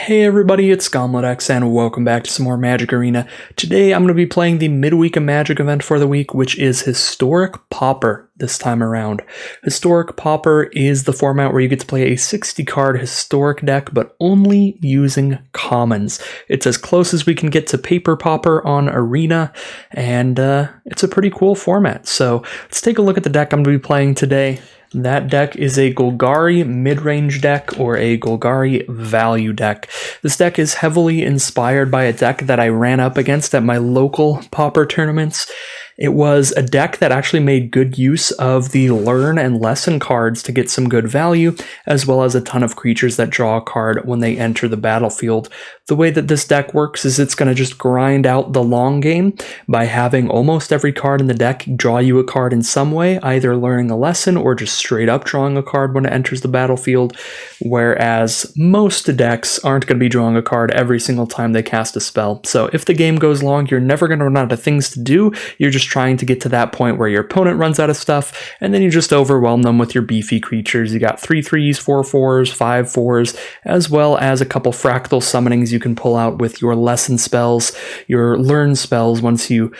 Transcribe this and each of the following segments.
Hey everybody, it's GombletX and welcome back to some more Magic Arena. Today I'm going to be playing the Midweek Magic event for the week, which is Historic Pauper this time around. Historic Pauper is the format where you get to play a 60-card Historic deck, but only using commons. It's as close as we can get to Paper Pauper on Arena, and it's a pretty cool format. So let's take a look at the deck I'm going to be playing today. That deck is a Golgari mid-range deck or a Golgari Value deck. This deck is heavily inspired by a deck that I ran up against at my local Pauper tournaments. It was a deck that actually made good use of the Learn and Lesson cards to get some good value, as well as a ton of creatures that draw a card when they enter the battlefield. The way that this deck works is it's going to just grind out the long game by having almost every card in the deck draw you a card in some way, either learning a lesson or just straight up drawing a card when it enters the battlefield, whereas most decks aren't going to be drawing a card every single time they cast a spell. So if the game goes long, you're never going to run out of things to do. You're just trying to get to that point where your opponent runs out of stuff, and then you just overwhelm them with your beefy creatures. You got 3/3s, 4/4s, 5/4s, as well as a couple fractal summonings you can pull out with your lesson spells, your learn spells once you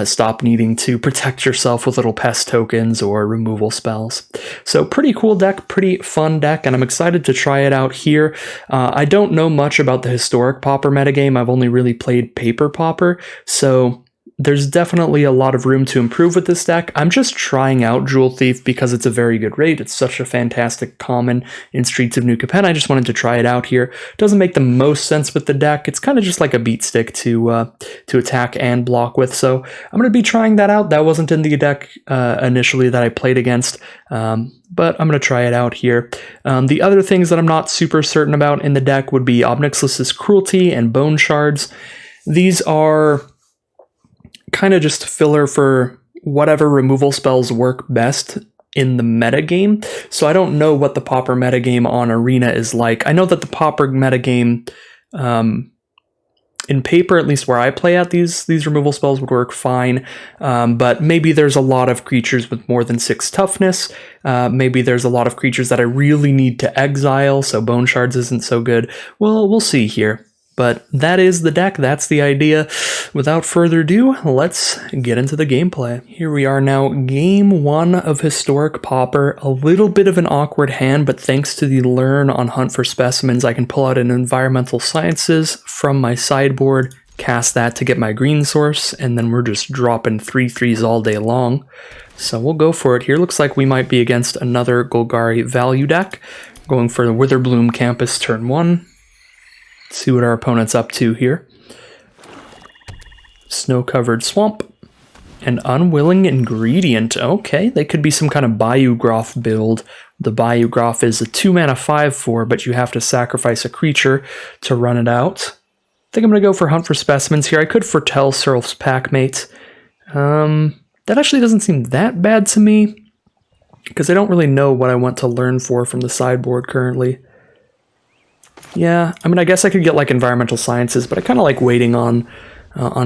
stop needing to protect yourself with little pest tokens or removal spells. So pretty cool deck, pretty fun deck, and I'm excited to try it out here. I don't know much about the Historic Pauper metagame. I've only really played Paper Pauper, so there's definitely a lot of room to improve with this deck. I'm just trying out Jewel Thief because it's a very good rate. It's such a fantastic common in Streets of New Capenn. I just wanted to try it out here. It doesn't make the most sense with the deck. It's kind of just like a beat stick to attack and block with. So I'm going to be trying that out. That wasn't in the deck initially that I played against, but I'm going to try it out here. The other things that I'm not super certain about in the deck would be Obnixilus's Cruelty and Bone Shards. These are kind of just filler for whatever removal spells work best in the metagame. So I don't know what the Pauper metagame on Arena is like. I know that the Pauper metagame in Paper, at least where I play at, these removal spells would work fine, but maybe there's a lot of creatures with more than 6 toughness. Maybe there's a lot of creatures that I really need to exile, so Bone Shards isn't so good. Well, we'll see here. But that is the deck, that's the idea. Without further ado, let's get into the gameplay. Here we are now, game 1 of Historic Pauper. A little bit of an awkward hand, but thanks to the Learn on Hunt for Specimens, I can pull out an Environmental Sciences from my sideboard, cast that to get my green source, and then we're just dropping 3/3s all day long. So we'll go for it here. Looks like we might be against another Golgari Value deck. Going for the Witherbloom Campus turn 1. See what our opponent's up to here. Snow-covered swamp. An unwilling ingredient. Okay, they could be some kind of Bayou Groff build. The Bayou Groff is a 2-mana 5/4, but you have to sacrifice a creature to run it out. I think I'm going to go for Hunt for Specimens here. I could foretell Serlf's Packmate. That actually doesn't seem that bad to me, because I don't really know what I want to learn for from the sideboard currently. Yeah, I mean, I guess I could get like Environmental Sciences, but I kind of like waiting on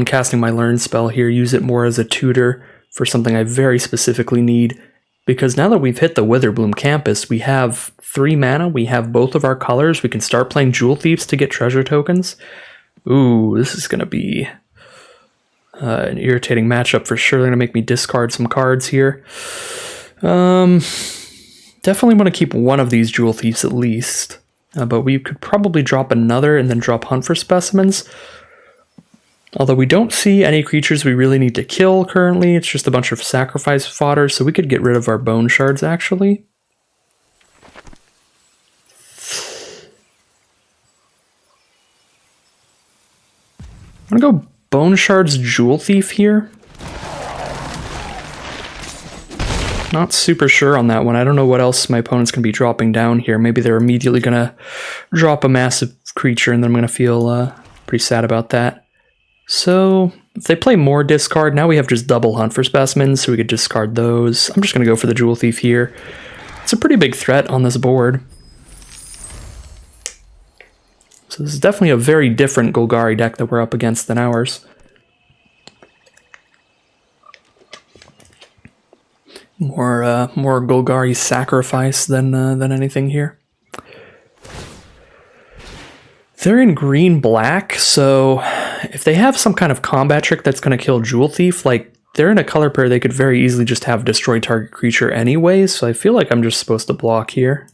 casting my Learn spell here, use it more as a tutor for something I very specifically need, because now that we've hit the Witherbloom Campus, we have 3 mana, we have both of our colors, we can start playing Jewel Thieves to get treasure tokens. Ooh, this is going to be an irritating matchup for sure. They're going to make me discard some cards here. Definitely want to keep one of these Jewel Thieves at least. But we could probably drop another and then drop Hunt for Specimens. Although we don't see any creatures we really need to kill currently. It's just a bunch of sacrifice fodder, so we could get rid of our Bone Shards, actually. I'm going to go Bone Shards Jewel Thief here. Not super sure on that one. I don't know what else my opponent's going to be dropping down here. Maybe they're immediately going to drop a massive creature, and then I'm going to feel pretty sad about that. So if they play more discard, now we have just double Hunt for Specimens, so we could discard those. I'm just going to go for the Jewel Thief here. It's a pretty big threat on this board. So this is definitely a very different Golgari deck that we're up against than ours. More Golgari sacrifice than anything here. They're in green-black, so if they have some kind of combat trick that's going to kill Jewel Thief, like, they're in a color pair they could very easily just have destroy target creature anyway, so I feel like I'm just supposed to block here.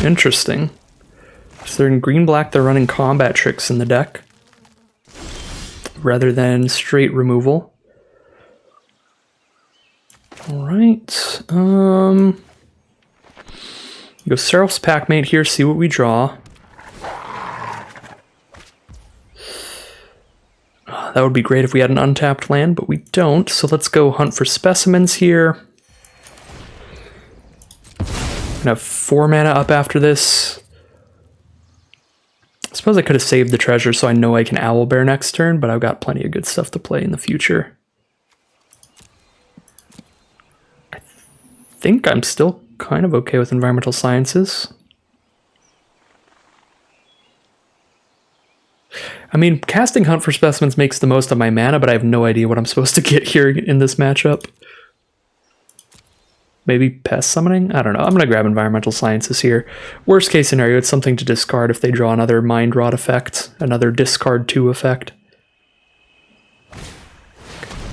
Interesting. So they're in green-black, they're running combat tricks in the deck, rather than straight removal. Alright, go Seraph's Packmate here, see what we draw. That would be great if we had an untapped land, but we don't, so let's go hunt for specimens here. I'm gonna have 4 mana up after this. I suppose I could have saved the treasure so I know I can Owlbear next turn, but I've got plenty of good stuff to play in the future. I think I'm still kind of okay with Environmental Sciences. I mean, casting Hunt for Specimens makes the most of my mana, but I have no idea what I'm supposed to get here in this matchup. Maybe Pest Summoning? I don't know. I'm going to grab Environmental Sciences here. Worst case scenario, it's something to discard if they draw another Mind Rot effect, another discard 2 effect.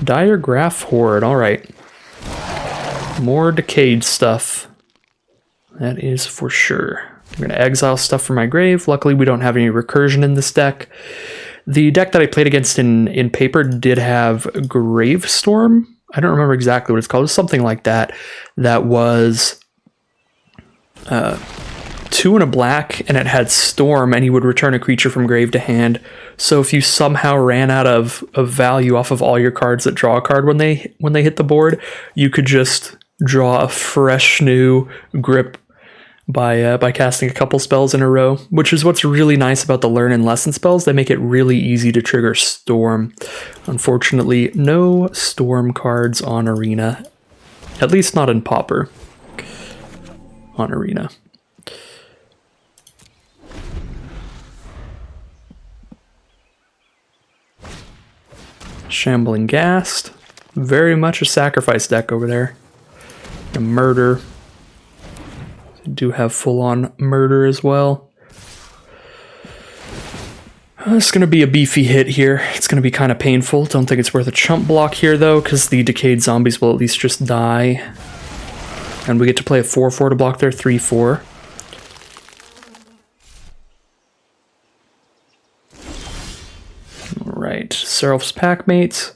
Diregraph Horde, alright. More decayed stuff. That is for sure. I'm going to exile stuff from my grave. Luckily, we don't have any recursion in this deck. The deck that I played against in Pauper did have Gravestorm. I don't remember exactly what it's called. It was something like that. That was 2 and a black, and it had Storm, and he would return a creature from grave to hand. So if you somehow ran out of value off of all your cards that draw a card when they hit the board, you could just draw a fresh new grip by casting a couple spells in a row, which is what's really nice about the Learn and Lesson spells. They make it really easy to trigger Storm. Unfortunately, no Storm cards on Arena, at least not in Pauper on Arena. Shambling Ghast, very much a sacrifice deck over there. A murder. Do have full-on murder as well. It's going to be a beefy hit here. It's going to be kind of painful. Don't think it's worth a chump block here, though, because the decayed zombies will at least just die. And we get to play a 4/4 to block their 3/4. Alright, Seraph's Packmate.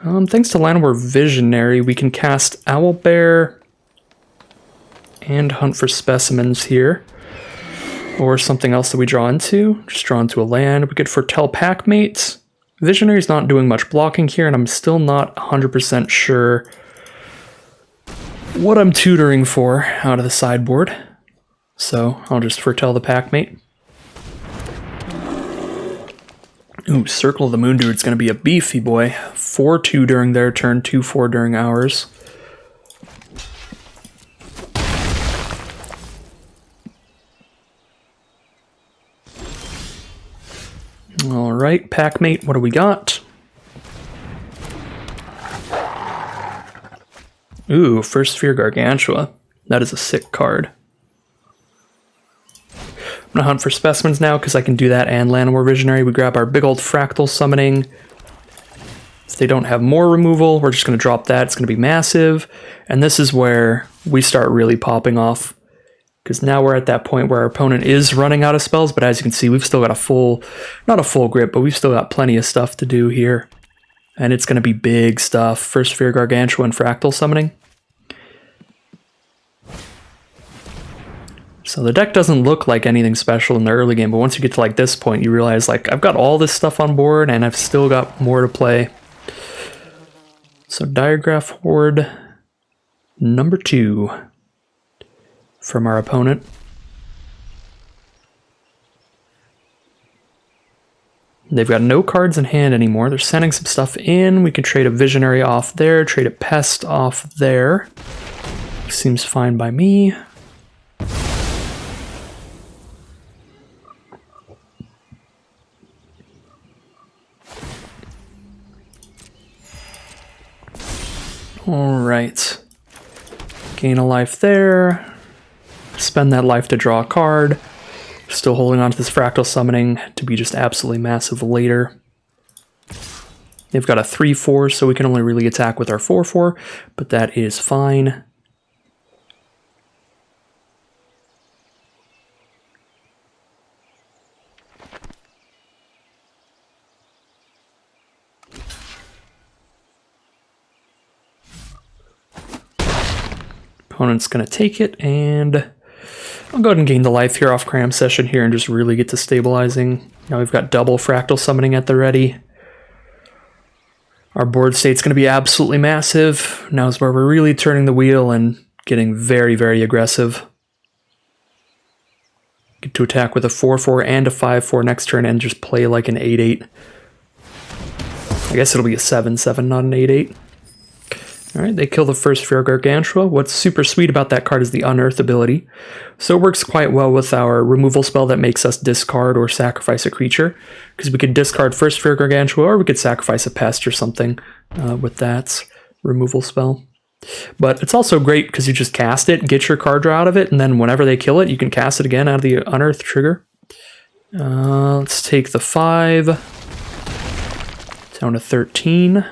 Thanks to Llanowar Visionary, we can cast Owlbear and Hunt for Specimens here. Or something else that we draw into. Just draw into a land. We could Foretell Packmate. Visionary's not doing much blocking here, and I'm still not 100% sure what I'm tutoring for out of the sideboard. So I'll just Foretell the Packmate. Ooh, Circle of the Moon Druid's going to be a beefy boy. 4/2 during their turn, 2/4 during ours. Alright, Packmate, what do we got? Ooh, First Sphere Gargantua. That is a sick card. I'm going to hunt for specimens now because I can do that and Llanowar Visionary. We grab our big old Fractal Summoning. If they don't have more removal, we're just going to drop that. It's going to be massive. And this is where we start really popping off. Because now we're at that point where our opponent is running out of spells. But as you can see, we've still got a full, not a full grip, but we've still got plenty of stuff to do here. And it's going to be big stuff. First Sphere Gargantua and Fractal Summoning. So the deck doesn't look like anything special in the early game, but once you get to like this point, you realize like I've got all this stuff on board and I've still got more to play. So Diregraph Horde number 2 from our opponent. They've got no cards in hand anymore. They're sending some stuff in. We can trade a Visionary off there, trade a Pest off there. Seems fine by me. Alright. Gain a life there. Spend that life to draw a card. Still holding on to this Fractal Summoning to be just absolutely massive later. They've got a 3/4, so we can only really attack with our 4/4, but that is fine. Opponent's going to take it, and I'll go ahead and gain the life here off Cram Session here and just really get to stabilizing. Now we've got double Fractal Summoning at the ready. Our board state's going to be absolutely massive. Now is where we're really turning the wheel and getting very, very aggressive. Get to attack with a 4/4 and a 5/4 next turn and just play like an 8/8. I guess it'll be a 7/7, not an 8/8. Alright, they kill the first Fear Gargantua. What's super sweet about that card is the Unearth ability. So it works quite well with our removal spell that makes us discard or sacrifice a creature. Because we could discard first Fear Gargantua, or we could sacrifice a pest or something with that removal spell. But it's also great because you just cast it, get your card draw out of it, and then whenever they kill it, you can cast it again out of the Unearth trigger. Let's take the 5. Down to 13.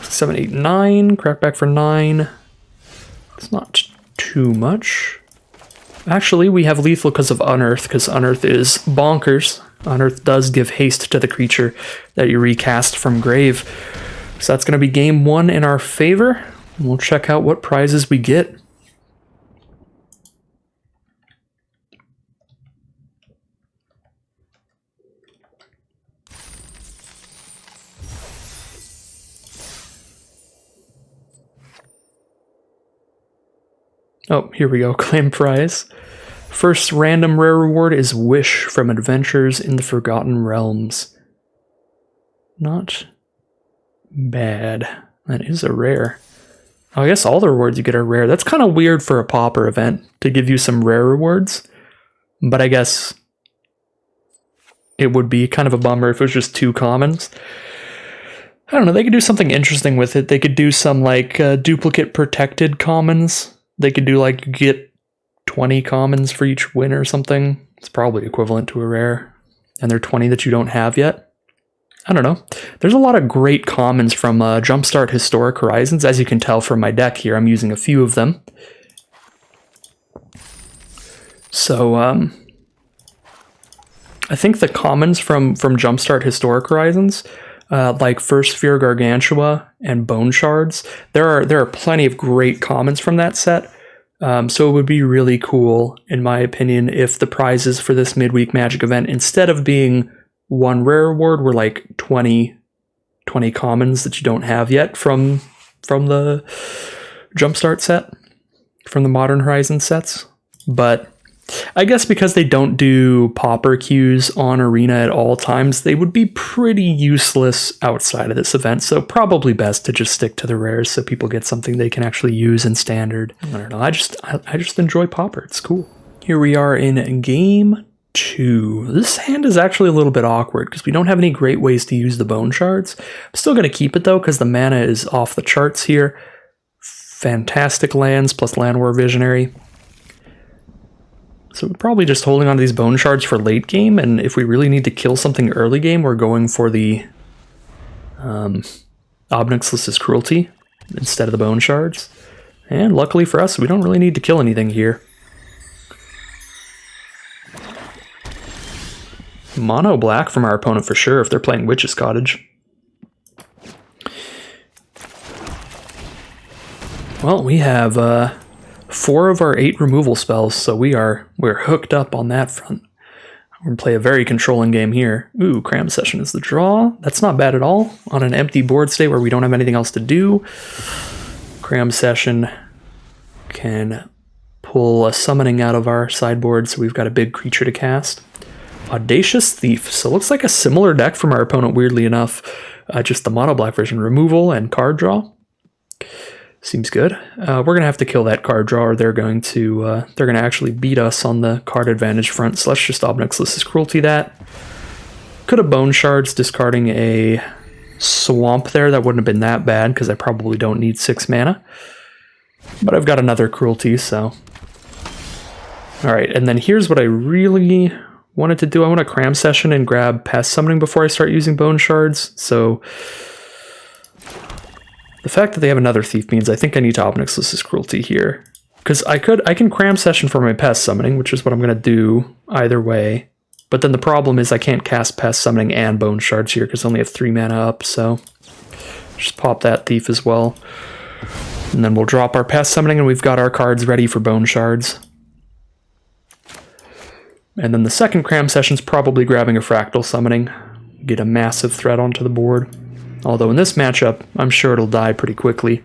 7, 8, 9. Crack back for 9. It's not too much. Actually, we have lethal because of Unearth, because Unearth is bonkers. Unearth does give haste to the creature that you recast from grave. So that's going to be game 1 in our favor. We'll check out what prizes we get. Oh, here we go. Claim prize. First random rare reward is Wish from Adventures in the Forgotten Realms. Not bad. That is a rare. Oh, I guess all the rewards you get are rare. That's kind of weird for a Pauper event to give you some rare rewards. But I guess it would be kind of a bummer if it was just 2 commons. I don't know. They could do something interesting with it. They could do some like duplicate protected commons. They could do like get 20 commons for each win or something. It's probably equivalent to a rare. And there are 20 that you don't have yet. I don't know. There's a lot of great commons from Jumpstart Historic Horizons. As you can tell from my deck here, I'm using a few of them. So, I think the commons from Jumpstart Historic Horizons, like First Fear Gargantua and Bone Shards, there are plenty of great commons from that set. So it would be really cool, in my opinion, if the prizes for this Midweek Magic event, instead of being 1 rare reward, were like 20 commons that you don't have yet from the Jumpstart set, from the Modern Horizon sets. But I guess because they don't do Pauper queues on Arena at all times, they would be pretty useless outside of this event, so probably best to just stick to the rares so people get something they can actually use in Standard. I don't know, I just enjoy Pauper, it's cool. Here we are in game 2. This hand is actually a little bit awkward because we don't have any great ways to use the Bone Shards. I'm still going to keep it though because the mana is off the charts here. Fantastic lands plus Land War Visionary. So we're probably just holding on to these Bone Shards for late game, and if we really need to kill something early game, we're going for the Obnixilus's Cruelty instead of the Bone Shards. And luckily for us, we don't really need to kill anything here. Mono black from our opponent for sure if they're playing Witch's Cottage. Well, we have 4 of our 8 removal spells, so we're hooked up on that front. We're going to play a very controlling game here. Ooh, Cram Session is the draw. That's not bad at all. On an empty board state where we don't have anything else to do, Cram Session can pull a summoning out of our sideboard, so we've got a big creature to cast. Audacious Thief. So it looks like a similar deck from our opponent, weirdly enough. Just the mono black version. Removal and card draw. Seems good. We're going to have to kill that card draw, or they're going to actually beat us on the card advantage front. So let's just Obnixilus's Cruelty that. Could have Bone Shards, discarding a swamp there, that wouldn't have been that bad because I probably don't need 6 mana. But I've got another cruelty, so... Alright, and then here's what I really wanted to do. I want to cram session and grab past summoning before I start using bone shards, so... The fact that they have another thief means I think I need to Obnixlus's cruelty here. Because I can cram session for my pest summoning, which is what I'm going to do either way. But then the problem is I can't cast pest summoning and bone shards here because I only have 3 mana up, so just pop that thief as well. And then we'll drop our pest summoning and we've got our cards ready for bone shards. And then the second cram session's probably grabbing a fractal summoning. Get a massive threat onto the board. Although in this matchup, I'm sure it'll die pretty quickly.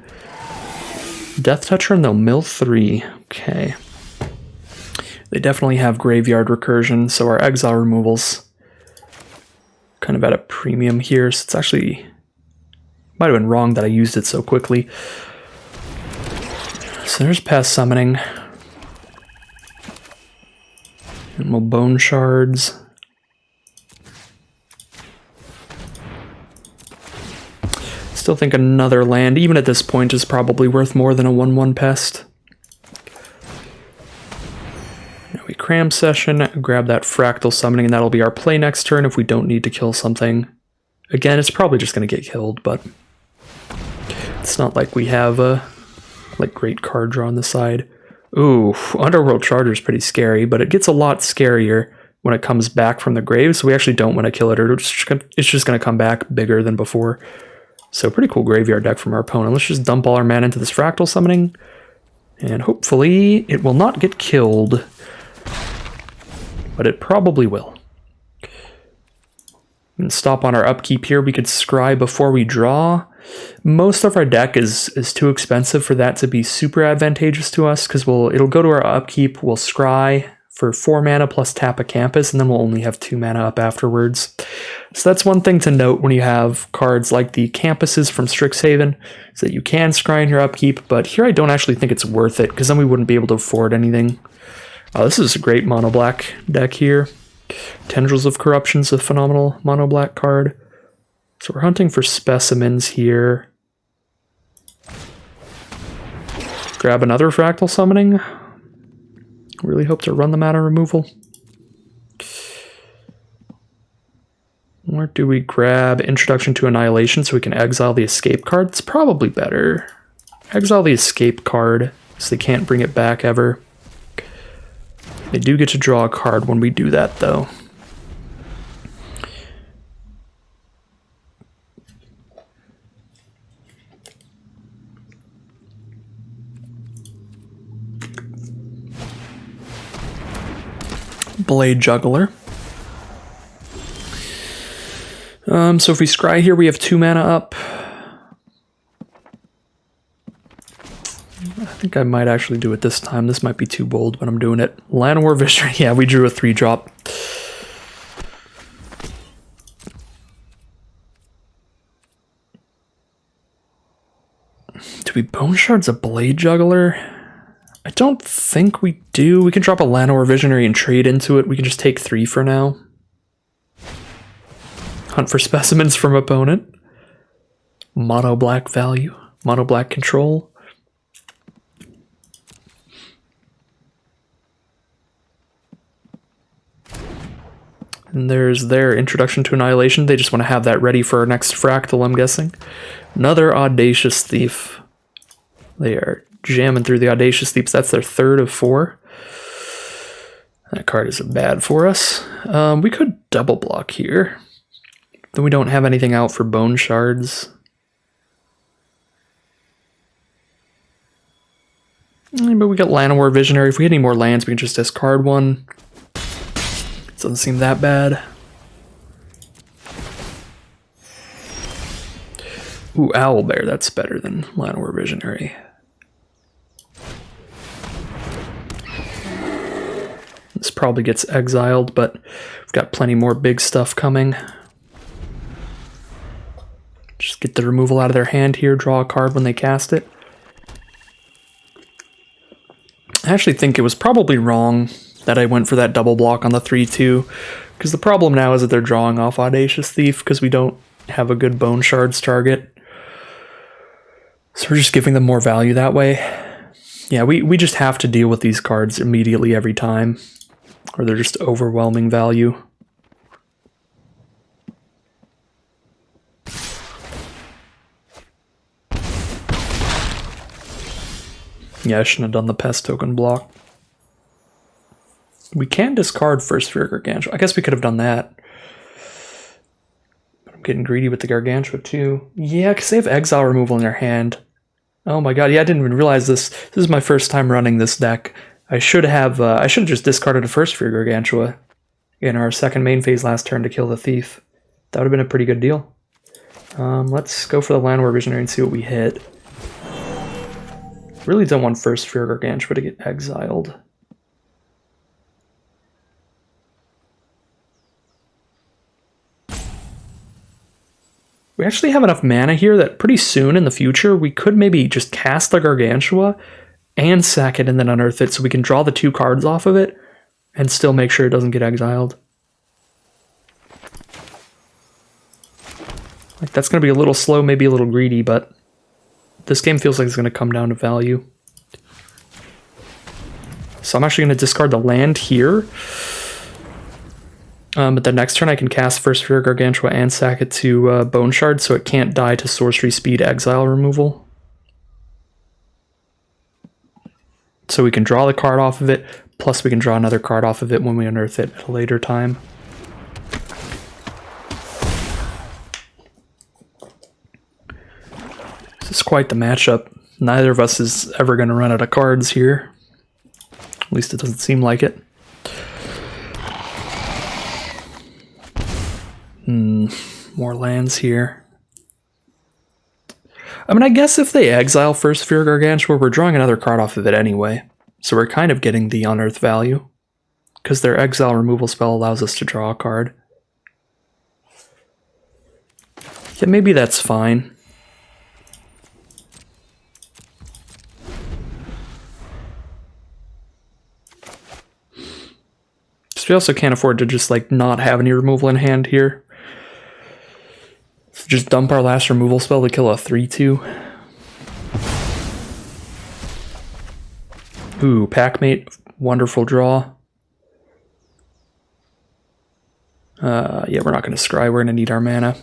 Death Toucher and they'll mill 3. Okay. They definitely have graveyard recursion, so our exile removal's kind of at a premium here. So it's actually... Might have been wrong that I used it so quickly. So there's past summoning. And we'll bone shards. Still think another land, even at this point, is probably worth more than a 1/1 pest. Now we cram session, grab that fractal summoning, and that'll be our play next turn if we don't need to kill something. Again, it's probably just going to get killed, but it's not like we have a great card draw on the side. Ooh, Underworld Charger is pretty scary, but it gets a lot scarier when it comes back from the grave, so we actually don't want to kill it, or it's just going to come back bigger than before. So pretty cool graveyard deck from our opponent. Let's just dump all our mana into this fractal summoning, and hopefully it will not get killed, but it probably will. And stop on our upkeep here. We could scry before we draw. Most of our deck is too expensive for that to be super advantageous to us, because it'll go to our upkeep, we'll scry for 4 mana plus tap a campus, and then we'll only have 2 mana up afterwards. So that's one thing to note when you have cards like the campuses from Strixhaven, is that you can scry in your upkeep, but here I don't actually think it's worth it, because then we wouldn't be able to afford anything. This is a great mono-black deck here. Tendrils of Corruption's a phenomenal mono-black card. So we're hunting for specimens here. Grab another fractal summoning. Really hope to run them out of removal. Or do we grab Introduction to Annihilation so we can exile the escape card? It's probably better. Exile the escape card so they can't bring it back ever. They do get to draw a card when we do that, though. Blade Juggler. So if we scry here, we have 2 mana up. I think I might actually do it this time. This might be too bold, but I'm doing it. Llanowar Visionary. Yeah, we drew a 3-drop. Do we Bone Shards a Blade Juggler? I don't think we do. We can drop a Llanowar Visionary and trade into it. We can just take 3 for now. Hunt for specimens from opponent. Mono black value. Mono black control. And there's their Introduction to Annihilation. They just want to have that ready for our next fractal, I'm guessing. Another Audacious Thief. They are jamming through the Audacious Thieves. That's their 3rd of 4. That card is bad for us. We could double block here. Then we don't have anything out for Bone Shards. But we got Llanowar Visionary. If we had any more lands, we can just discard one. Doesn't seem that bad. Ooh, Owlbear. That's better than Llanowar Visionary. This probably gets exiled, but we've got plenty more big stuff coming. Just get the removal out of their hand here, draw a card when they cast it. I actually think it was probably wrong that I went for that double block on the 3-2, because the problem now is that they're drawing off Audacious Thief, because we don't have a good bone shards target. So we're just giving them more value that way. Yeah, we just have to deal with these cards immediately every time, or they're just overwhelming value. Yeah, I shouldn't have done the pest token block. We can discard First Sphere Gargantua. I guess we could have done that. But I'm getting greedy with the Gargantua too. Yeah, because they have exile removal in their hand. Oh my god, yeah, I didn't even realize this. This is my first time running this deck. I should have just discarded a First Sphere Gargantua in our second main phase last turn to kill the Thief. That would have been a pretty good deal. Let's go for the Landwar Visionary and see what we hit. Really don't want First Sphere Gargantua to get exiled. We actually have enough mana here that pretty soon in the future we could maybe just cast the Gargantua and sack it and then unearth it so we can draw the 2 cards off of it and still make sure it doesn't get exiled. Like, that's going to be a little slow, maybe a little greedy, but this game feels like it's going to come down to value. So I'm actually going to discard the land here. But the next turn I can cast First Sphere Gargantua and sack it to Bone Shard so it can't die to sorcery speed exile removal. So we can draw the card off of it, plus we can draw another card off of it when we unearth it at a later time. This is quite the matchup. Neither of us is ever going to run out of cards here. At least it doesn't seem like it. More lands here. I mean, I guess if they exile First Sphere Gargantua, we're drawing another card off of it anyway. So we're kind of getting the unearth value. Because their exile removal spell allows us to draw a card. Yeah, maybe that's fine. So we also can't afford to just like not have any removal in hand here. So just dump our last removal spell to kill a 3/2. Ooh, Packmate, wonderful draw. Yeah, we're not going to scry, we're going to need our mana.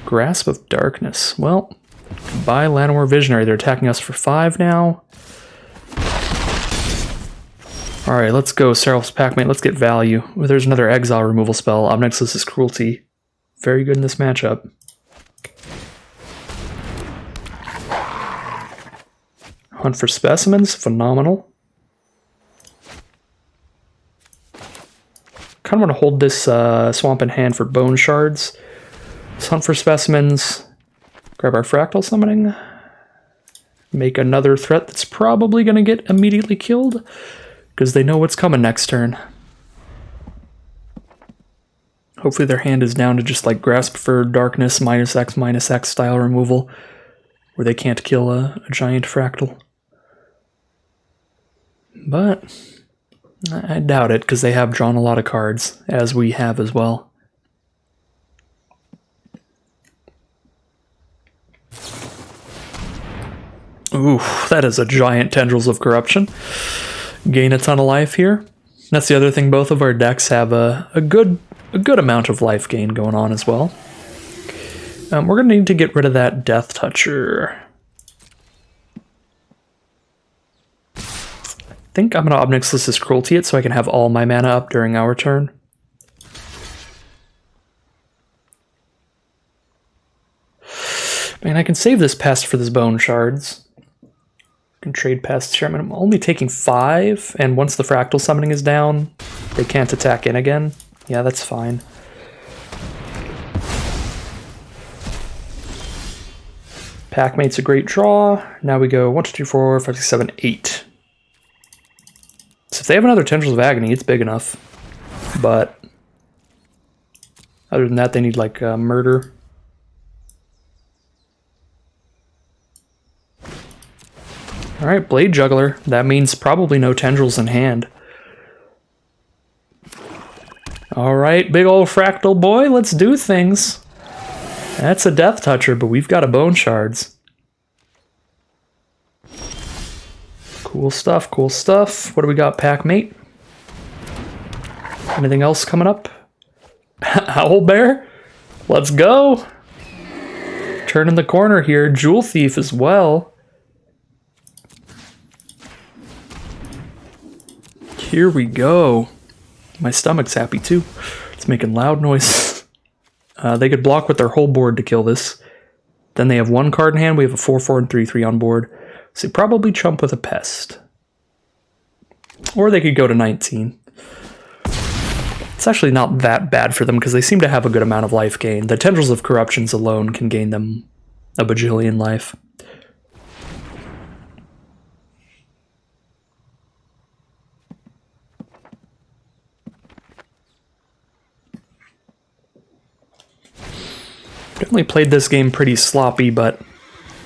Grasp of Darkness. Well, goodbye Landwar Visionary, they're attacking us for 5 now. Alright, let's go, Serap's Packmate, let's get value. Ooh, there's another exile removal spell, Obnexus' Cruelty. Very good in this matchup. Hunt for Specimens, phenomenal. Kind of want to hold this swamp in hand for Bone Shards. Let's hunt for Specimens, grab our Fractal Summoning, make another threat that's probably going to get immediately killed, because they know what's coming next turn. Hopefully their hand is down to just like Grasp for Darkness, -X style removal, where they can't kill a giant Fractal. But I doubt it, because they have drawn a lot of cards, as we have as well. Ooh, that is a giant Tendrils of Corruption. Gain a ton of life here. That's the other thing, both of our decks have a good amount of life gain going on as well. We're going to need to get rid of that Death Toucher. I think I'm going to Obnexus' Cruelty it so I can have all my mana up during our turn. Man, I can save this Pest for this Bone Shards. I can trade Pests here. I'm only taking 5, and once the Fractal Summoning is down, they can't attack in again. Yeah, that's fine. Packmate's a great draw. Now we go 1, 2, 3, 4, 5, 6, 7, 8. So if they have another Tendrils of Agony, it's big enough. But other than that, they need like Murder. Alright, Blade Juggler. That means probably no Tendrils in hand. Alright, big old Fractal boy, let's do things. That's a Death Toucher, but we've got a Bone Shards. Cool stuff, cool stuff. What do we got, Pack Mate? Anything else coming up? Owlbear? Let's go! Turning the corner here. Jewel Thief as well. Here we go. My stomach's happy too. It's making loud noise. They could block with their whole board to kill this. Then they have one card in hand. We have a 4/4 and 3/3 on board. So they probably chump with a Pest. Or they could go to 19. It's actually not that bad for them because they seem to have a good amount of life gain. The Tendrils of Corruptions alone can gain them a bajillion life. Definitely played this game pretty sloppy, but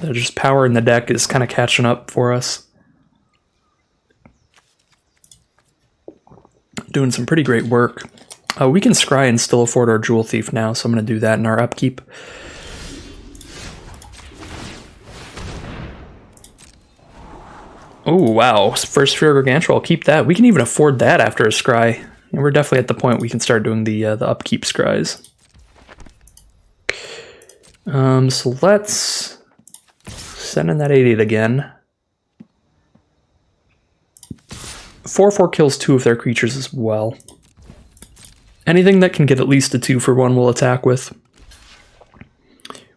just power in the deck is kind of catching up for us. Doing some pretty great work. We can scry and still afford our Jewel Thief now, so I'm going to do that in our upkeep. Oh, wow. First Sphere Gargantua, I'll keep that. We can even afford that after a scry. And we're definitely at the point we can start doing the upkeep scries. So let's send in that 8/8 again. 4/4 kills 2 of their creatures as well. Anything that can get at least a 2-for-1 we'll attack with.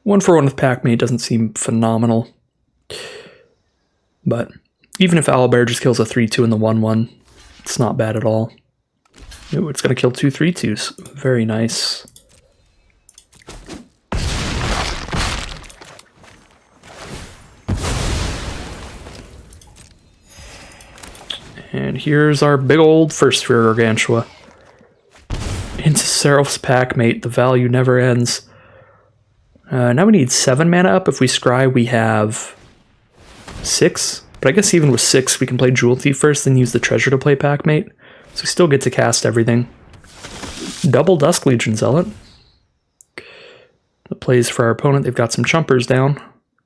1-for-1 with Packmate doesn't seem phenomenal. But even if Owlbear just kills a 3/2 in the 1/1, it's not bad at all. Ooh, it's going to kill 2 3/2s. Very nice. And here's our big old first Sphere Gargantua. Into Seraph's Packmate, the value never ends. Now we need 7 mana up. If we scry, we have 6. But I guess even with 6, we can play Jewel Thief first, then use the treasure to play Packmate. So we still get to cast everything. Double Dusk Legion Zealot. The plays for our opponent, they've got some chumpers down,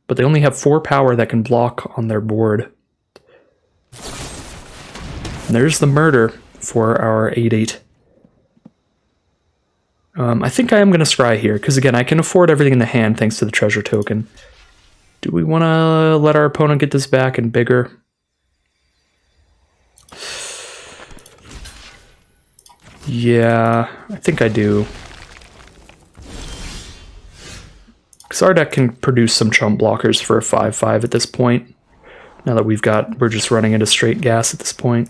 but they only have 4 power that can block on their board. And there's the murder for our 8/8. I think I am going to scry here, because again, I can afford everything in the hand thanks to the treasure token. Do we want to let our opponent get this back and bigger? Yeah, I think I do. Because our deck can produce some chump blockers for a 5/5 at this point. Now that we're just running into straight gas at this point.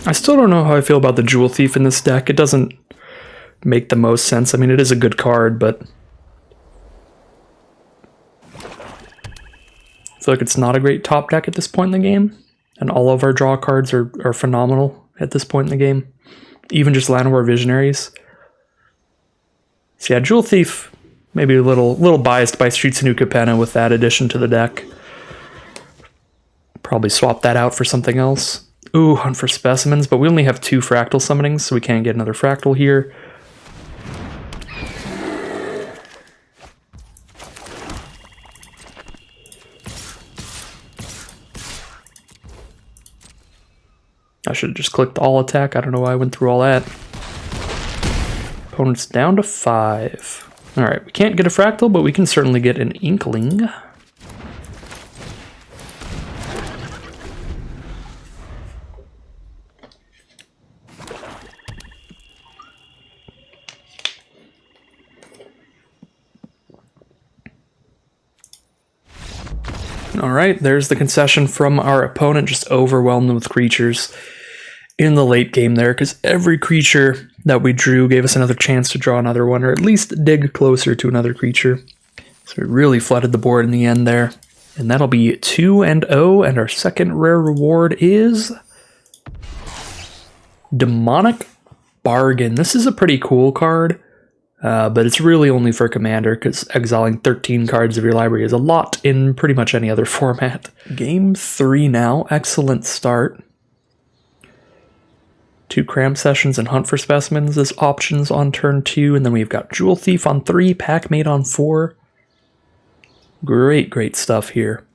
I still don't know how I feel about the Jewel Thief in this deck. It doesn't make the most sense. I mean, it is a good card, but I feel like it's not a great top deck at this point in the game. And all of our draw cards are phenomenal at this point in the game. Even just Llanowar Visionaries. So yeah, Jewel Thief, maybe a little biased by Streets of New Capenna with that addition to the deck. Probably swap that out for something else. Ooh, hunt for specimens, but we only have 2 fractal summonings, so we can't get another fractal here. I should have just clicked all attack. I don't know why I went through all that. Opponent's down to 5. Alright, we can't get a fractal, but we can certainly get an inkling. Alright, there's the concession from our opponent, just overwhelmed with creatures in the late game there, because every creature that we drew gave us another chance to draw another one, or at least dig closer to another creature. So we really flooded the board in the end there. And that'll be 2-0, and our second rare reward is Demonic Bargain. This is a pretty cool card, but it's really only for Commander because exiling 13 cards of your library is a lot in pretty much any other format. Game 3 now. Excellent start. 2 Cram Sessions and Hunt for Specimens as options on turn 2, and then we've got Jewel Thief on 3, Packmate on 4. Great stuff here.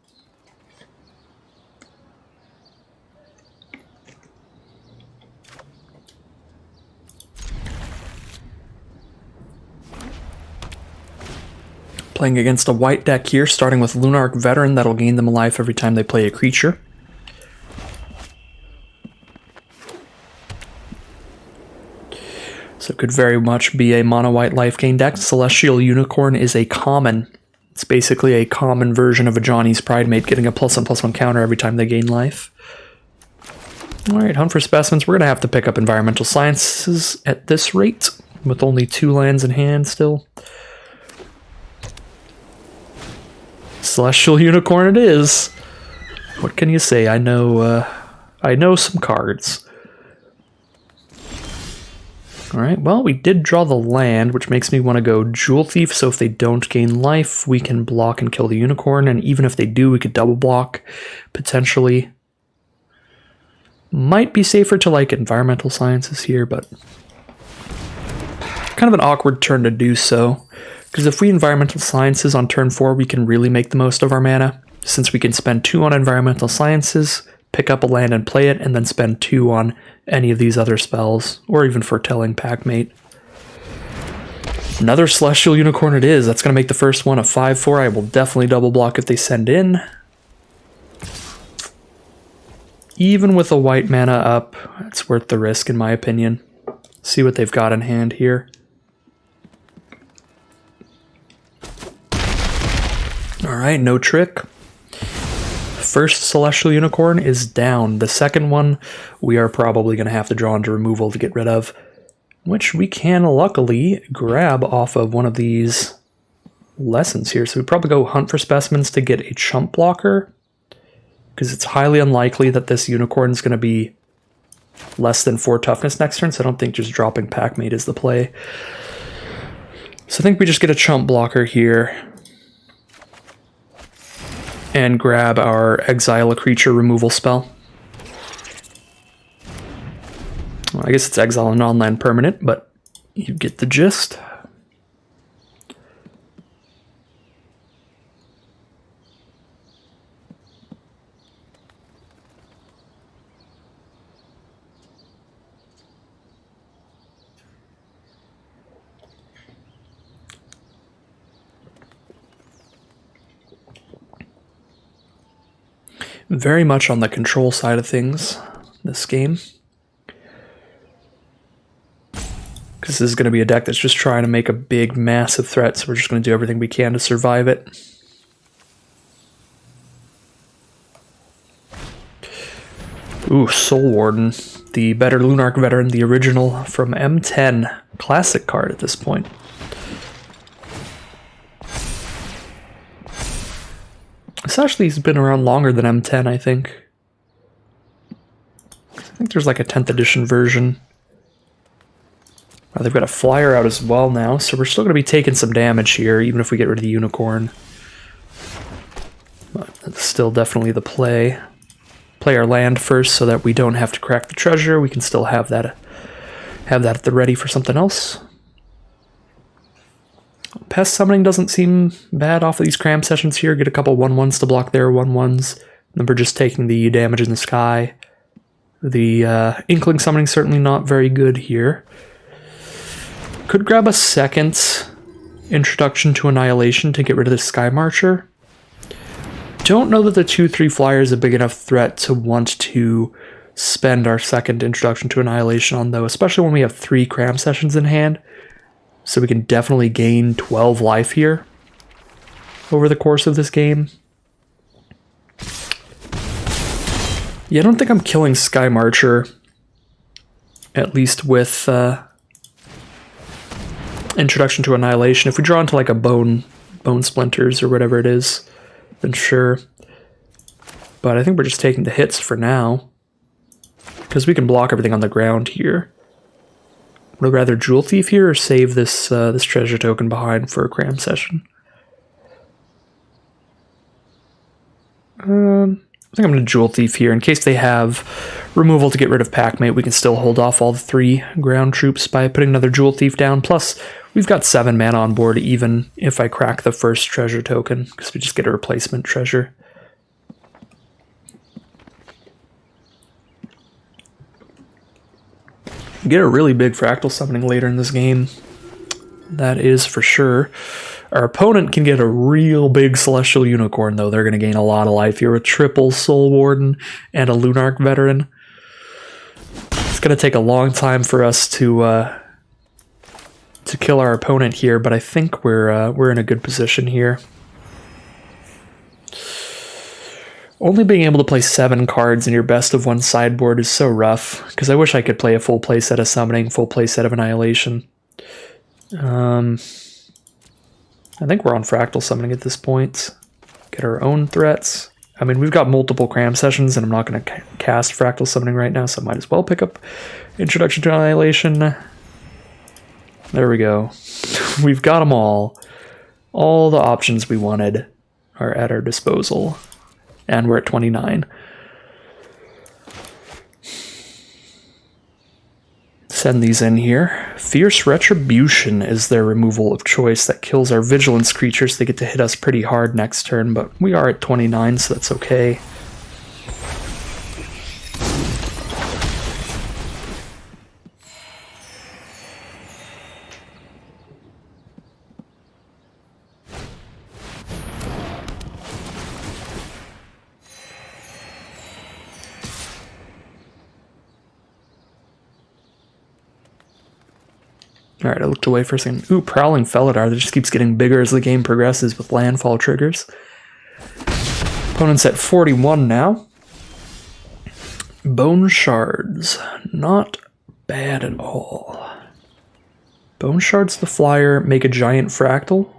Playing against a white deck here, starting with Lunarch Veteran, that'll gain them a life every time they play a creature. So it could very much be a mono-white life gain deck. Celestial Unicorn is a common. It's basically a common version of a Johnny's Pridemate, getting a +1/+1 counter every time they gain life. Alright, Hunt for Specimens. We're going to have to pick up Environmental Sciences at this rate, with only 2 lands in hand still. Celestial Unicorn it is. What can you say? I know some cards. Alright, well, we did draw the land, which makes me want to go Jewel Thief, so if they don't gain life, we can block and kill the Unicorn, and even if they do, we could double block, potentially. Might be safer to, like, Environmental Sciences here, but kind of an awkward turn to do so, because if we Environmental Sciences on turn 4, we can really make the most of our mana, since we can spend 2 on Environmental Sciences, pick up a land and play it, and then spend 2 on any of these other spells, or even Foretelling Packmate. Another Celestial Unicorn it is. That's going to make the first one a 5/4. I will definitely double block if they send in. Even with a white mana up, it's worth the risk in my opinion. See what they've got in hand here. Alright, no trick. First Celestial Unicorn is down. The second one we are probably going to have to draw into removal to get rid of, which we can luckily grab off of one of these lessons here. So we probably go Hunt for Specimens to get a chump blocker, because it's highly unlikely that this Unicorn is going to be less than 4 toughness next turn, so I don't think just dropping Packmate is the play. So I think we just get a chump blocker here and grab our Exile a Creature removal spell. Well, I guess it's Exile a non-land permanent, but you get the gist. Very much on the control side of things this game, because this is going to be a deck that's just trying to make a big, massive threat, so we're just going to do everything we can to survive it. Ooh, Soul Warden, the better Lunarch Veteran, the original from M10, classic card at this point. This actually has been around longer than M10, I think. I think there's like a 10th edition version. Oh, they've got a flyer out as well now, so we're still going to be taking some damage here, even if we get rid of the Unicorn. But that's still definitely the play. Play our land first so that we don't have to crack the treasure. We can still have that at the ready for something else. Pest Summoning doesn't seem bad off of these Cram Sessions here. Get a couple 1/1s to block their 1/1s. Then we're just taking the damage in the sky. The Inkling Summoning certainly not very good here. Could grab a second Introduction to Annihilation to get rid of the Sky Marcher. Don't know that the 2/3 flyer is a big enough threat to want to spend our second Introduction to Annihilation on, though, especially when we have 3 Cram Sessions in hand. So we can definitely gain 12 life here over the course of this game. Yeah, I don't think I'm killing Sky Marcher, at least with Introduction to Annihilation. If we draw into like a Bone Splinters or whatever it is, then sure. But I think we're just taking the hits for now, because we can block everything on the ground here. Would I rather Jewel Thief here or save this this treasure token behind for a cram session? I think I'm going to Jewel Thief here. In case they have removal to get rid of Packmate, we can still hold off all the 3 ground troops by putting another Jewel Thief down. Plus, we've got 7 mana on board even if I crack the first treasure token, because we just get a replacement treasure. Get a really big fractal summoning later in this game. That is for sure. Our opponent can get a real big Celestial Unicorn, though. They're going to gain a lot of life here with triple Soul Warden and a Lunarch Veteran. It's going to take a long time for us to kill our opponent here, but I think we're in a good position here. Only being able to play 7 cards in your best of 1 sideboard is so rough, because I wish I could play a full play set of Summoning, full play set of Annihilation. I think we're on Fractal Summoning at this point. Get our own threats. I mean, we've got multiple cram sessions, and I'm not going to cast Fractal Summoning right now, so I might as well pick up Introduction to Annihilation. There we go. We've got them all. All the options we wanted are at our disposal. And we're at 29. Send these in here. Fierce Retribution is their removal of choice that kills our Vigilance creatures. They get to hit us pretty hard next turn, but we are at 29, so that's okay. Alright, I looked away for a second. Ooh, Prowling Felidar. That just keeps getting bigger as the game progresses with landfall triggers. Opponent's at 41 now. Bone Shards. Not bad at all. Bone Shards the flyer, make a giant fractal.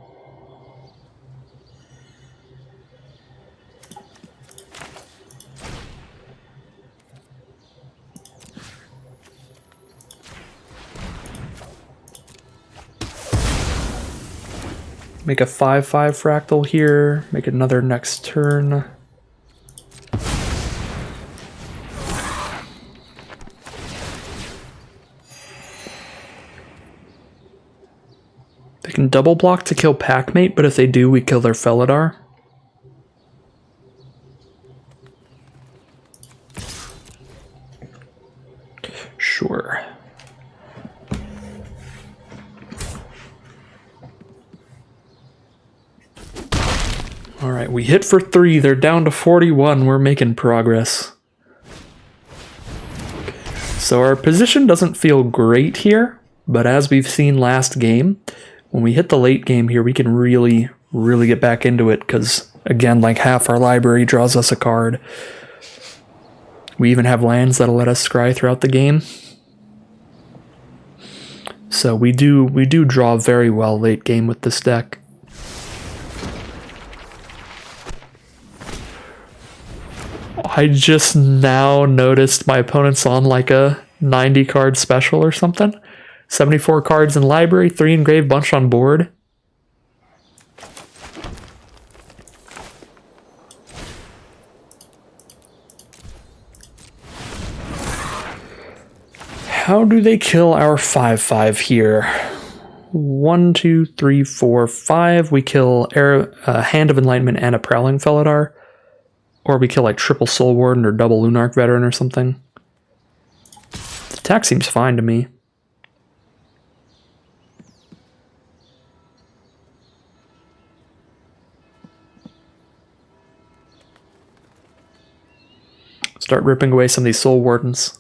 Make a 5/5 fractal here. Make another next turn. They can double block to kill Packmate, but if they do, we kill their Felidar. Sure. Alright, we hit for 3. They're down to 41. We're making progress. So our position doesn't feel great here, but as we've seen last game, when we hit the late game here, we can really get back into it, because, again, like half our library draws us a card. We even have lands that'll let us scry throughout the game. So we do draw very well late game with this deck. I just now noticed my opponent's on like a 90 card special or something. 74 cards in library, 3 engraved, bunch on board. How do they kill our 5/5 here? 1, 2, 3, 4, 5. We kill Hand of Enlightenment and a Prowling Felidar. Or we kill like triple Soul Warden or double Lunarch Veteran or something. The attack seems fine to me. Start ripping away some of these Soul Wardens.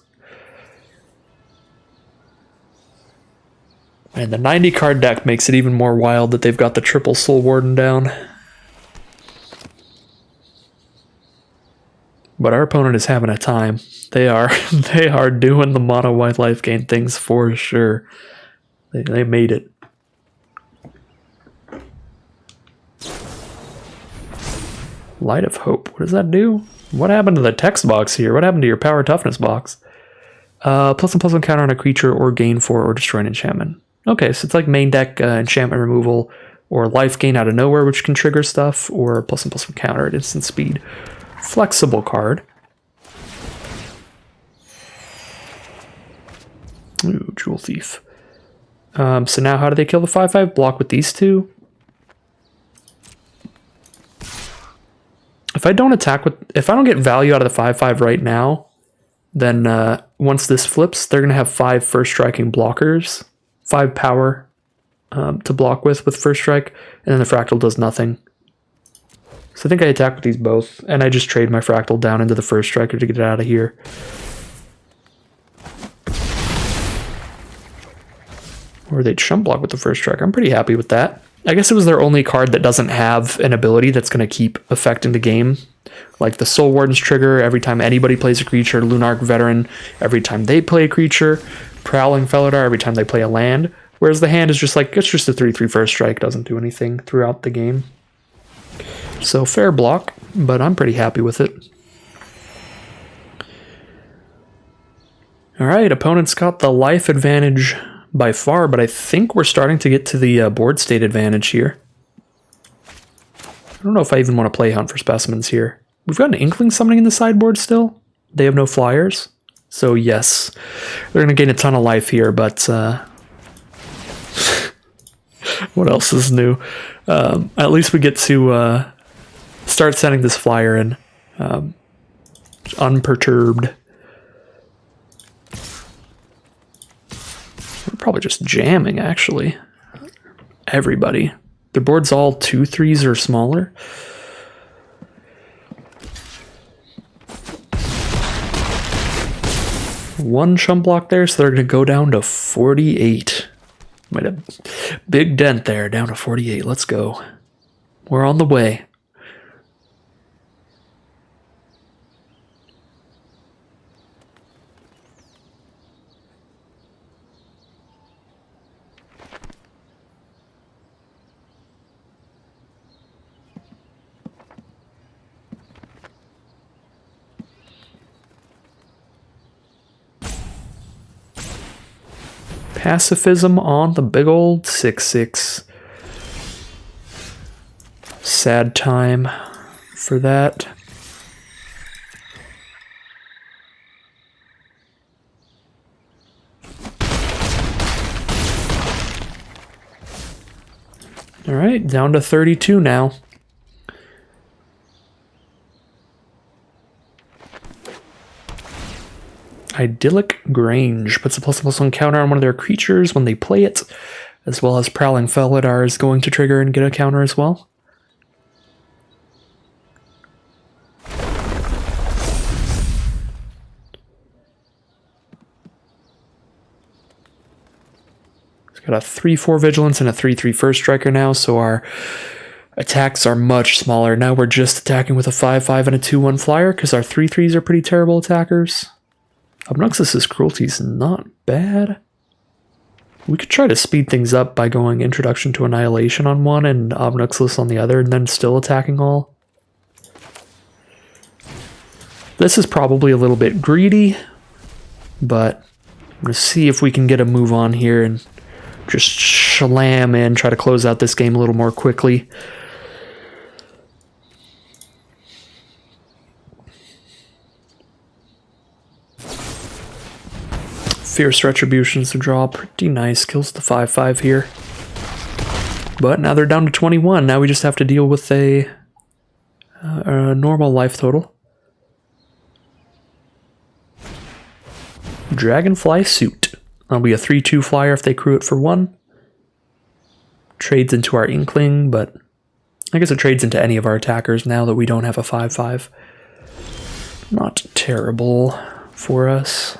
And the 90 card deck makes it even more wild that they've got the triple Soul Warden down. But our opponent is having a time. They are doing the mono white life gain things for sure. They made it. Light of Hope. What does that do? What happened to the text box here? What happened to your power toughness box? +1/+1 counter on a creature or gain 4 or destroy an enchantment. Okay, so it's like main deck enchantment removal or life gain out of nowhere, which can trigger stuff, or +1/+1 counter at instant speed. Flexible card. Ooh, Jewel Thief. So now how do they kill the 5/5? Block with these two. If I don't attack with... If I don't get value out of the 5/5 right now, then once this flips, they're going to have 5 first striking blockers. 5 power to block with first strike, and then the Fractal does nothing. So I think I attack with these both, and I just trade my Fractal down into the first striker to get it out of here. Or they chump block with the first striker. I'm pretty happy with that. I guess it was their only card that doesn't have an ability that's going to keep affecting the game. Like the Soul Warden's trigger every time anybody plays a creature, Lunarch Veteran every time they play a creature, Prowling Felidar every time they play a land. Whereas the hand is just like, it's just a 3/3 first strike, doesn't do anything throughout the game. So fair block, but I'm pretty happy with it. Alright, opponent's got the life advantage by far, but I think we're starting to get to the board state advantage here. I don't know if I even want to play Hunt for Specimens here. We've got an Inkling summoning in the sideboard still. They have no flyers. So yes, they're going to gain a ton of life here, but what else is new? At least we get to start sending this flyer in unperturbed. We're probably just jamming, actually. Everybody. Their board's all 2/3s or smaller. One chump block there, so they're going to go down to 48. Made a big dent there, down to 48. Let's go. We're on the way. Pacifism on the big old 6/6. Sad time for that. All right, down to 32 now. Idyllic Grange puts a +1/+1 counter on one of their creatures when they play it, as well as Prowling Felidar is going to trigger and get a counter as well. It's got a 3/4 Vigilance and a 3/3 first striker now, so our attacks are much smaller. Now we're just attacking with a 5/5 and a 2/1 flyer because our 3/3s are pretty terrible attackers. Obnoxious's Cruelty is not bad. We could try to speed things up by going Introduction to Annihilation on one and Obnoxious on the other, and then still attacking all. This is probably a little bit greedy, but I'm going to see if we can get a move on here and just slam in, try to close out this game a little more quickly. Fierce Retribution's the draw, pretty nice, kills the 5/5 here. But now they're down to 21, now we just have to deal with a normal life total. Dragonfly Suit. That'll be a 3/2 flyer if they crew it for 1. Trades into our Inkling, but I guess it trades into any of our attackers now that we don't have a 5/5. Not terrible for us.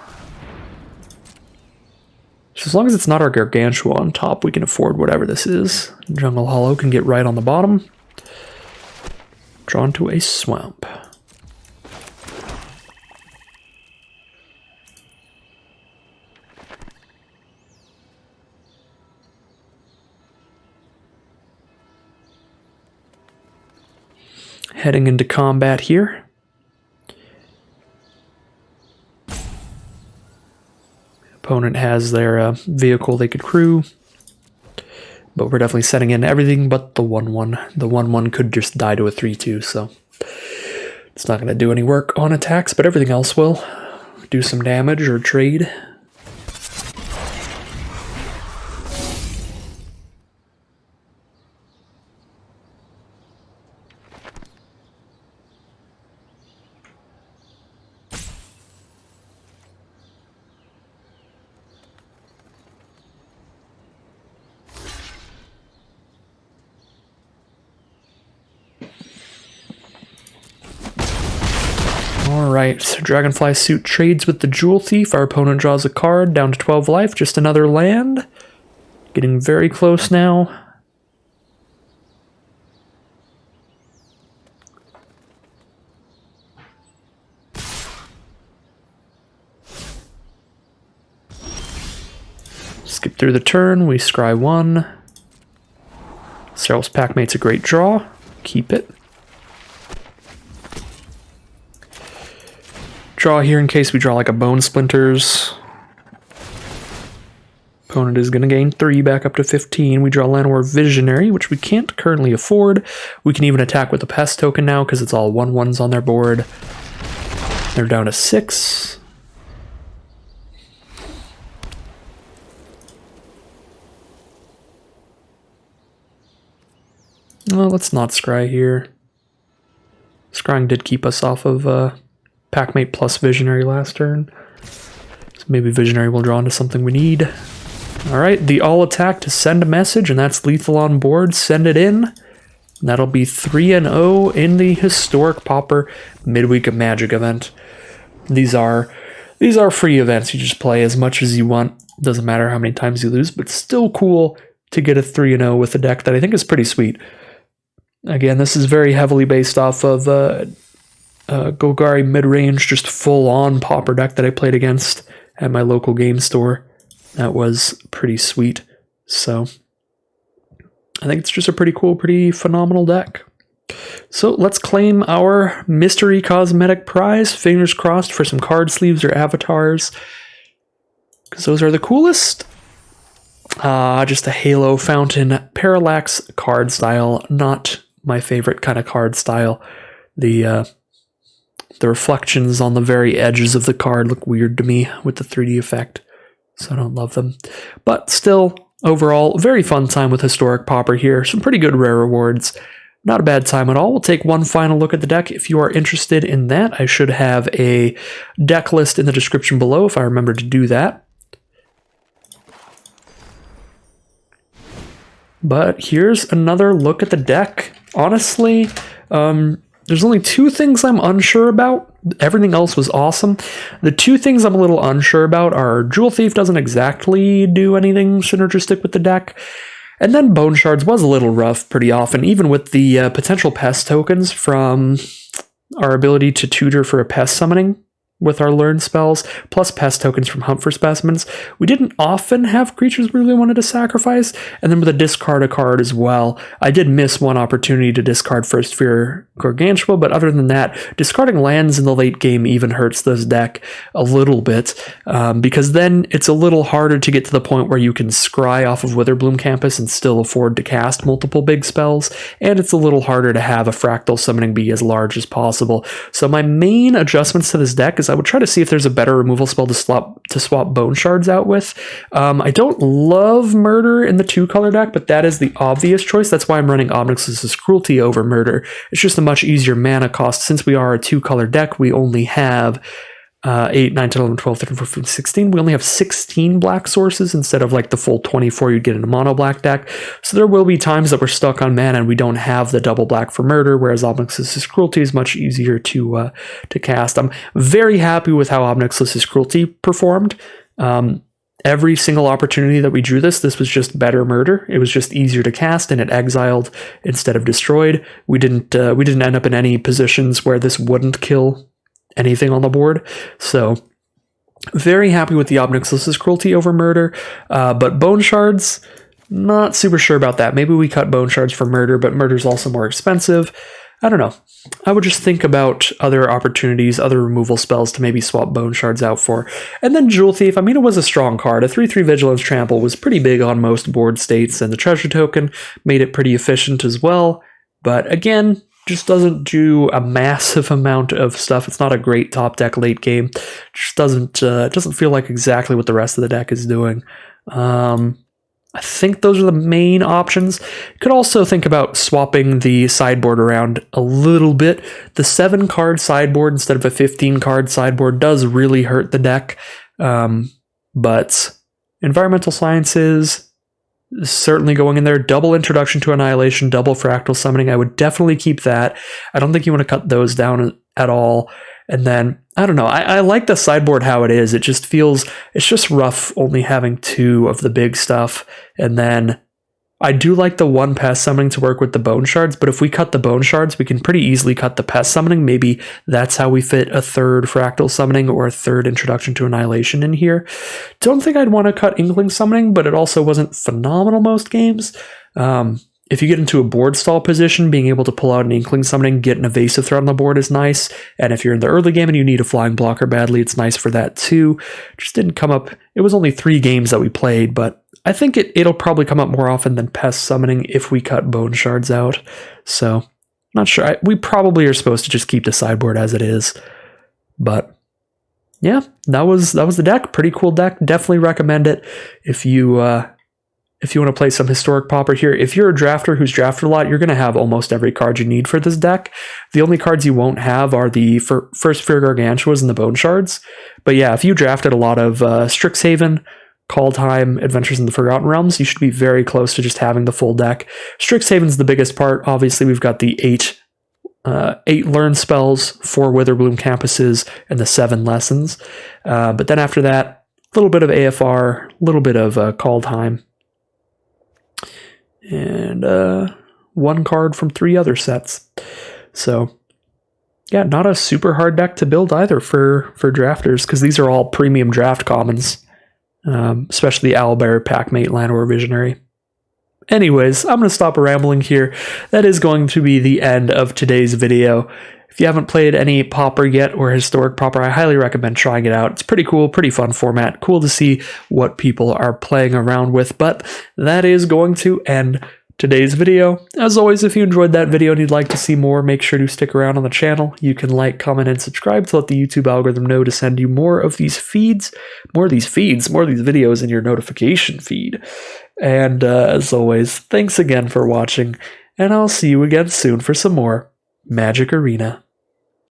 So as long as it's not our Gargantua on top, we can afford whatever this is. Jungle Hollow can get right on the bottom. Drawn to a swamp. Heading into combat here. Opponent has their vehicle they could crew. But we're definitely setting in everything but the 1/1. The 1/1 could just die to a 3/2, so it's not going to do any work on attacks, but everything else will do some damage or trade. Alright, Dragonfly Suit trades with the Jewel Thief. Our opponent draws a card, down to 12 life, just another land. Getting very close now. Skip through the turn, we scry 1. Cyril's Packmate's a great draw. Keep it. Draw here in case we draw like a Bone Splinters. Opponent is going to gain 3 back up to 15. We draw Llanowar Visionary, which we can't currently afford. We can even attack with the Pest token now because it's all 1/1s on their board. They're down to 6. Well, let's not scry here. Scrying did keep us off of Packmate plus Visionary last turn. So maybe Visionary will draw into something we need. Alright, the all attack to send a message, and that's lethal on board. Send it in. And that'll be 3-0 in the Historic Pauper Midweek Magic event. These are free events. You just play as much as you want. Doesn't matter how many times you lose, but still cool to get a 3-0 with a deck that I think is pretty sweet. Again, this is very heavily based off of Golgari mid-range, just full-on Pauper deck that I played against at my local game store. That was pretty sweet. So I think it's just a pretty cool, pretty phenomenal deck. So let's claim our Mystery Cosmetic prize. Fingers crossed for some card sleeves or avatars, because those are the coolest. Just a Halo Fountain Parallax card style. Not my favorite kind of card style. The reflections on the very edges of the card look weird to me with the 3D effect, so I don't love them. But still, overall, very fun time with Historic Pauper here. Some pretty good rare rewards. Not a bad time at all. We'll take one final look at the deck. If you are interested in that, I should have a deck list in the description below if I remember to do that. But here's another look at the deck. Honestly, there's only 2 things I'm unsure about. Everything else was awesome. The 2 things I'm a little unsure about are Jewel Thief doesn't exactly do anything synergistic with the deck. And then Bone Shards was a little rough pretty often, even with the potential Pest tokens from our ability to tutor for a Pest summoning with our learn spells, plus Pest tokens from Hunt for Specimens. We didn't often have creatures we really wanted to sacrifice, and then with a discard a card as well. I did miss one opportunity to discard First Fear Gargantua, but other than that, discarding lands in the late game even hurts this deck a little bit, because then it's a little harder to get to the point where you can scry off of Witherbloom Campus and still afford to cast multiple big spells, and it's a little harder to have a Fractal Summoning be as large as possible. So my main adjustments to this deck is I would try to see if there's a better removal spell to swap Bone Shards out with. I don't love Murder in the 2-color deck, but that is the obvious choice. That's why I'm running Omnix's Cruelty over Murder. It's just a much easier mana cost. Since we are a 2-color deck, we only have 8, 9, 10, 11, 12, 13, 14, 16. We only have 16 black sources instead of like the full 24 you'd get in a mono black deck. So there will be times that we're stuck on mana and we don't have the double black for Murder, whereas Omnix's Cruelty is much easier to cast. I'm very happy with how Omnix's Cruelty performed. Every single opportunity that we drew this was just better Murder. It was just easier to cast, and it exiled instead of destroyed. We didn't end up in any positions where this wouldn't kill anything on the board. So very happy with the Obnixlus's Cruelty over Murder, but Bone Shards, not super sure about that. Maybe we cut Bone Shards for Murder, but Murder's also more expensive. I don't know. I would just think about other opportunities, other removal spells to maybe swap Bone Shards out for. And then Jewel Thief, I mean, it was a strong card. A 3/3 Vigilance Trample was pretty big on most board states, and the Treasure Token made it pretty efficient as well. But again, just doesn't do a massive amount of stuff. It's not a great top deck late game. Just doesn't feel like exactly what the rest of the deck is doing. I think those are the main options. You could also think about swapping the sideboard around a little bit. The 7-card sideboard instead of a 15-card sideboard does really hurt the deck. But Environmental Sciences is certainly going in there. Double Introduction to Annihilation, double Fractal Summoning. I would definitely keep that. I don't think you want to cut those down at all. And then, I don't know, I like the sideboard how it is. It just feels, it's just rough only having 2 of the big stuff. And then I do like the 1 Pest Summoning to work with the Bone Shards, but if we cut the Bone Shards, we can pretty easily cut the Pest Summoning. Maybe that's how we fit a 3rd Fractal Summoning or a 3rd Introduction to Annihilation in here. Don't think I'd want to cut Inkling Summoning, but it also wasn't phenomenal most games. If you get into a board stall position, being able to pull out an Inkling Summoning, get an Evasive Threat on the board is nice. And if you're in the early game and you need a Flying Blocker badly, it's nice for that too. Just didn't come up. It was only 3 games that we played, but I think it'll probably come up more often than Pest Summoning if we cut Bone Shards out. So, not sure. We probably are supposed to just keep the sideboard as it is. But yeah, that was the deck. Pretty cool deck. Definitely recommend it if you want to play some Historic Pauper here. If you're a drafter who's drafted a lot, you're going to have almost every card you need for this deck. The only cards you won't have are the first Fear Gargantuas and the Bone Shards. But yeah, if you drafted a lot of Strixhaven, Call Time, Adventures in the Forgotten Realms, you should be very close to just having the full deck. Strixhaven's the biggest part. Obviously, we've got the 8 learn spells, 4 Witherbloom Campuses, and the 7 lessons. But then after that, a little bit of AFR, a little bit of Call Time, and 1 card from 3 other sets. So yeah, not a super hard deck to build either for drafters, because these are all premium draft commons, especially Owlbear, Packmate, Llanowar Visionary. Anyways, I'm going to stop rambling here. That is going to be the end of today's video. If you haven't played any Pauper yet or Historic Pauper, I highly recommend trying it out. It's pretty cool, pretty fun format. Cool to see what people are playing around with, but that is going to end today's video. As always, if you enjoyed that video and you'd like to see more, make sure to stick around on the channel. You can like, comment, and subscribe to let the YouTube algorithm know to send you more of these videos in your notification feed. And as always, thanks again for watching, and I'll see you again soon for some more Magic Arena.